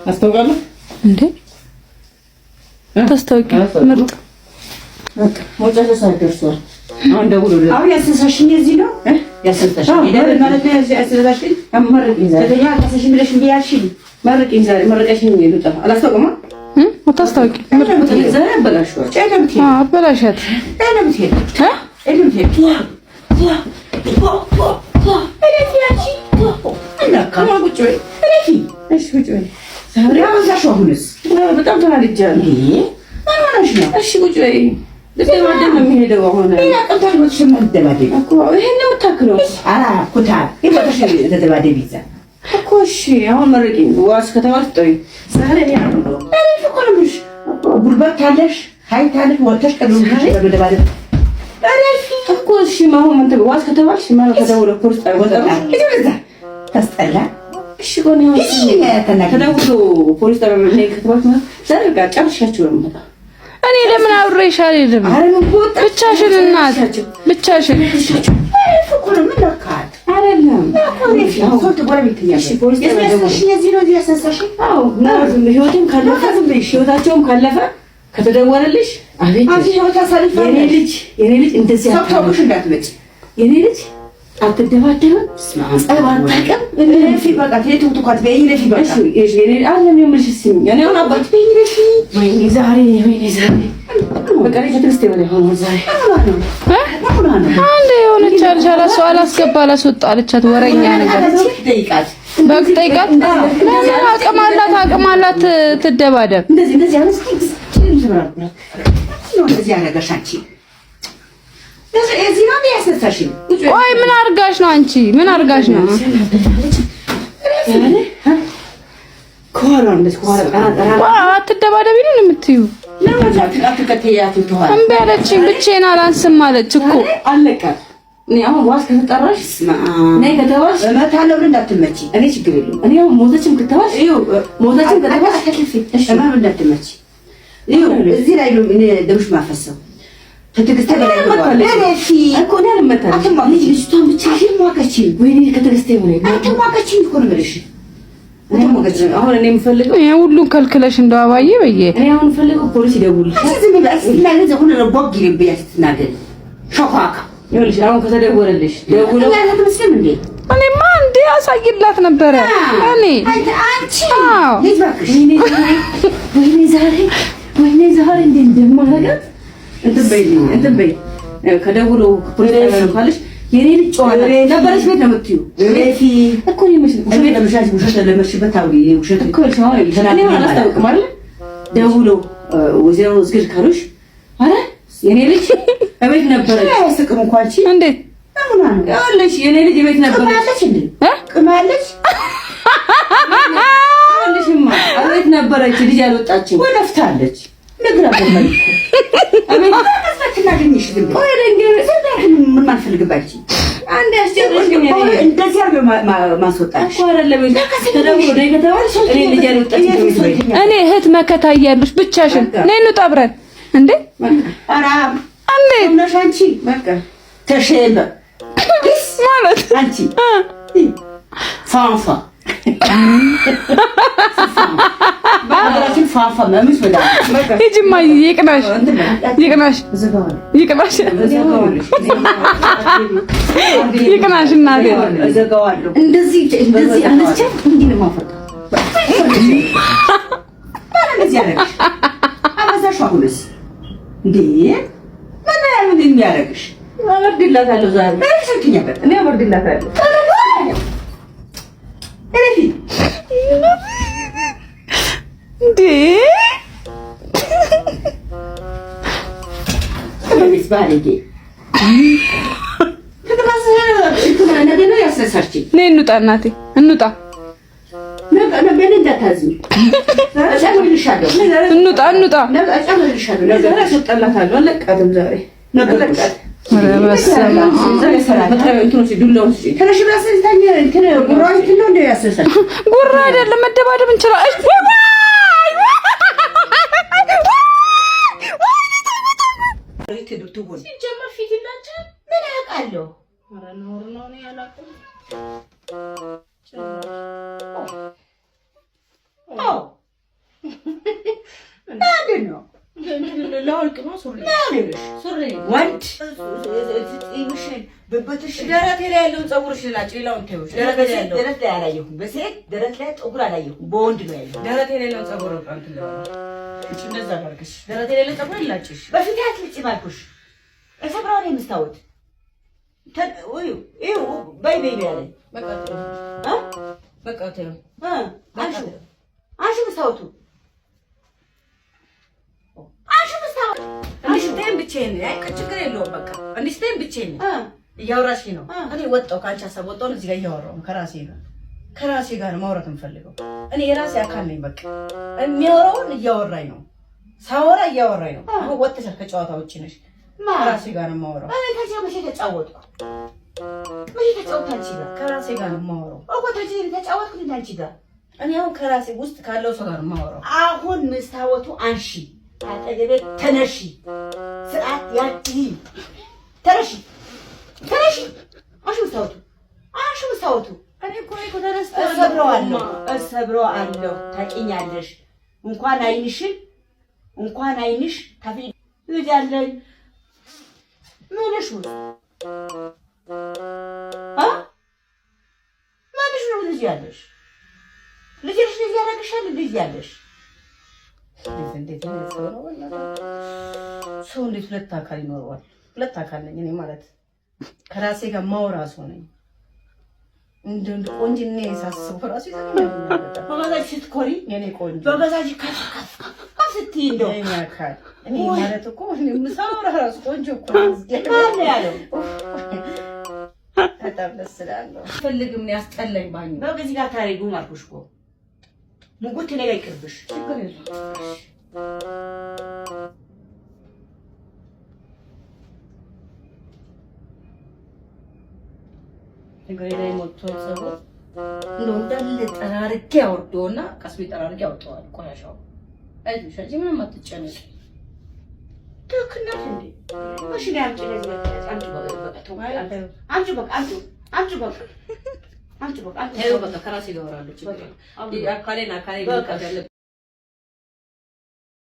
አስተውቃለሁ እንዴ ታስተውቂ ምርጥ በቃ ሞጫ ተሳደርሷል። አሁን ደውሎልኝ አሁን ያሰሳሽኝ እዚህ ነው ያሰሳሽኝ ይደረግ ማለት ነው። ያሰሳሽኝ አመረቅኝ ዛሬ ተኛ ከሰሽ ብለሽ ቢያልሽኝ መረቅኝ ዛሬ መረቀሽኝ ይሉጣ አላስተውቅማ ታስተውቂ ምርጥ ዛሬ አበላሽዋል። ጨለምት አበላሻት ጨለምት ጨለምት ዛሬ አበዛሽው። አሁንስ በጣም ተናድጃለሁ። ምን ነው? እሺ ቁጭ በይ። ለማደም ነው የሚሄደው። አሁን ያቀንታል ወጥሽ ማደባደብ እኮ ይሄን ነው የምታክለው። አራ ኩታ ይወጥሽ ተደባደብ ይዛ እኮ እሺ። አሁን መረቂኝ ዋስ ከተባልሽ ጠይ ዛሬ ያለው ነው እኮ ልምሽ ጉልበት ካለሽ ኃይል ካለሽ ወጥሽ ቀድሞሽ ተደባደብ አረፊ እኮ እሺ። ማሁን ምን ተባዋስ ከተባልሽ ማለት ከተወለ ኮርስ አይወጣም ይደረዛ ታስጠላ እሺ። ቆን ነው ተደውሎ ፖሊስ ጣቢያ ላይ ከተባልሽ ማለት ዛሬ ጋር ጨርሻችሁ ነው ማለት እኔ ለምን አብሬሽ አልሄድም? ብቻሽን እናት ብቻሽን እኮ ነው ምን ለካት አይደለም ሶልት ጎረቤትኛ እሺ። ፖሊስ ጣቢያ እዚህ ነው ያሰሳሽ። አዎ ህይወቴም ካለፈ ህይወታቸውም ካለፈ ከተደወለልሽ አቤት ህይወት አሳልፈ የኔ ልጅ እንደዚህ አታውቅሽ እንዳትመጪ የኔ ልጅ አትደባደብም ጸብ አታውቅም። ለፊ በቃ ትሄዱ ኳት በይለፊ በቃ እሺ የኔ አለም የምልሽ ስሚ እኔ አሁን አባት በይለፊ ወይኔ ዛሬ በቃ ለተክርስቴ ወደ ሆኖ ዛሬ አንዴ የሆነች አልሻላስ አላስገባ አላስወጣ አለቻት። ወረኛ ነገር ጠይቃት በቃ ጠይቃት። አቅም አላት ትደባደብ እንደዚህ አነስ እንደዚህ ያረጋሻቺ እዚህ ነው የሚያሰሳሽኝ። ቆይ ምን አርጋሽ ነው አንቺ? ምን አርጋሽ ነው? አትደባደቢ ነው የምትዩ? እምቢ አለችኝ። ብቻዬን አላንስም አለች እኮ አለቃት። እኔ አሁን ዋስ ከተጠራሽ ነይ ከተባልሽ እመታለሁ ብለሽ እንዳትመጪ። እኔ ችግር የለውም። እኔ አሁን ሞተችም ከተባልሽ ሞተችም ከተባልሽ እሺ እመን እንዳትመጪ። እዚህ ላይ ነው እኔ ደምሽ ማፈሰው ከትግስት በላይ ነው እሺ እኮ ነው አልመታለሽ። ልጅቷን ብቻ ማከቺ ወይኔ ከትግስት በላይ አትማከቺ እኮ ነው የምልሽ። አሁን እኔ የምፈልገው ይሄ ሁሉን ከልክለሽ እንደው አባዬ በየ እኔ አሁን የምፈልገው ፖሊስ ይደውልልሽ። ዝም ብለሽ ስለዚህ ሁሉ ረቦግ ይልብያት ትናገር ሾካካ ይኸውልሽ። አሁን ከተደወለልሽ ደውለው ያለት መስለም እንዴ እኔማ እንዴ አሳይላት ነበረ እኔ አንቺ ልጅ ባክሽ ወይኔ ዛሬ እንዴ እንደማረጋት እንትን በይ ከደውለው ፖሊስ ካለሽ የኔ ልጅ ጨዋታ ነበረሽ ቤት ነው የምትዩ እሬፊ እኮ ነው መስሎኝ ለምሻሽ ውሸት ለመሽበት አውሪ ውሸት እኮ ነው እኔ አላስታውቅም አይደል? ደውለው ወዜው ዝግር ካሉሽ አረ የኔ ልጅ እቤት ነበረች። አያስቅም እንኳን አንቺ እንዴት አሁን ነው ያለሽ? የኔ ልጅ እቤት ነበረች እንዴ ቅማለች አለሽማ እቤት ነበረች። ልጅ አልወጣችም ወለፍታለች ነግራ በመልኩ አቤት አስፈትናገኝሽ ግን ወይ ደንገር ምን ማልፈልግባች አንዴ አስጨርሽ ግን እንደዚህ አርገ ማስወጣሽ እኮ አይደለም። ተደውሎ ደይ ከተባልሽ እኔ ልጅ አልወጣችም። እኔ እህት መከታ እያለሽ ብቻሽን ነይ እንውጣ አብረን እንዴ አራ አንዴ ነሽ አንቺ በቃ ተሸለ ማለት አንቺ ፋንፋ ባላችን ፋፋ ማምሽ ወዳ ይጅማ ይቅናሽ እናቴ እዘጋዋለሁ። እንደዚህ አነስቼ እንዲህ ነው ማፈጣ እንደዚህ ያለሽ አበዛሽ። አሁንስ እንዴ ምን የሚያደርግሽ አወርድላታለሁ። ዛሬ እኔ አወርድላታለሁ። እንዴ ከቤት ባለጌ ነይ እንውጣ እናቴ እንውጣ። ጉራ አይደለም መደባደብ እንችላለን። ለወልቅ ነው ሱሪ ሱሪ ወንድ ይምሽን በበትሽ ደረቴ ላይ ያለውን ፀጉርሽ ላጭ ሌላውን ተይው ደረቴ ላይ ያለው ደረት ላይ አላየሁም በሴት ደረት ላይ ፀጉር አላየሁም በወንድ ነው ያለው ደረቴ ላይ ያለውን ፀጉር አንተ እቺ እንደዛ አድርገሽ ደረቴ ላይ ያለውን ፀጉር ይላጭሽ በፊት አትልጭ ማልኩሽ እሰብራው ነው የምስታወት ወይ በይ ያለኝ በቃ ተይው አንቺ መስታወቱ እንዴት ብቻዬን አይ ችግር የለውም በቃ እንዴት ብቻዬን እያወራሽ ነው እኔ ወጣው ካንቺ ሀሳብ ወጣው እዚህ ጋር እያወራው ከራሴ ጋር ማውራት እንፈልገው እኔ የራሴ አካል ነኝ በቃ የሚያወራውን እያወራኝ ነው ሳወራ እያወራኝ ነው አሁን ወጥተሽ ከጨዋታ ውጪ ነሽ ከራሴ ጋር ነው የማወራው እኔ ታዲያ መቼ ተጫወትኩ አንቺ ጋር ከራሴ ጋር ነው የማወራው ታዲያ ተጫወትኩ አንቺ ጋር እኔ አሁን ከራሴ ውስጥ ካለው ሰው ጋር ነው የማወራው አሁን መስታወቱ አንሺ አጠገቤ ተነሺ ስርዓት ያቺ ተነሺ አንሺ መስታወቱ እኔ እኮ ተነስተ እሰብረዋለሁ ታውቂኛለሽ እንኳን አይንሽ ታፊ ይያለኝ ምንሽ ነው ምንሽ ነው ልጅ ያለሽ ልጅሽ ያረግሻል ልጅ ያለሽ እንዴት ነው ሰው እንዴት ሁለት አካል ይኖረዋል ሁለት አካል ነኝ እኔ ማለት ከራሴ ጋር ማውራ ሰው ነኝ እንደ ቆንጅኔ ሳስበው ራሱ ይዘኛል በመዛጅ ስትኮሪ የኔ ቆንጆ በመዛጅ ከፍ ስትይ እንደው የኔ አካል እኔ ማለት እኮ ምሳው ራሱ ቆንጆ እኮ ማን ያለው በጣም ደስ ይላል ፈልግም ነው ያስጠላኝ ባኝ በዚህ ጋር ታሪጉ ማርኩሽ እኮ ሙጉት ላይ ይቅርብሽ ችግር የለም እንግዲህ ሞቶ ፀጉር እንደው እንዳለ ጠራርጌ አውርዶና ቀስ ቤት ጠራርጌ አውጥተዋል ቆሻሻው አይዞሽ አንቺ ምንም አትጨነቂ ትክክል እንዴ ማሽን ያምጪ ለዚህ አንቺ በቃ ከራሴ ጋር አወራለሁ ችግር አካሌን በቃ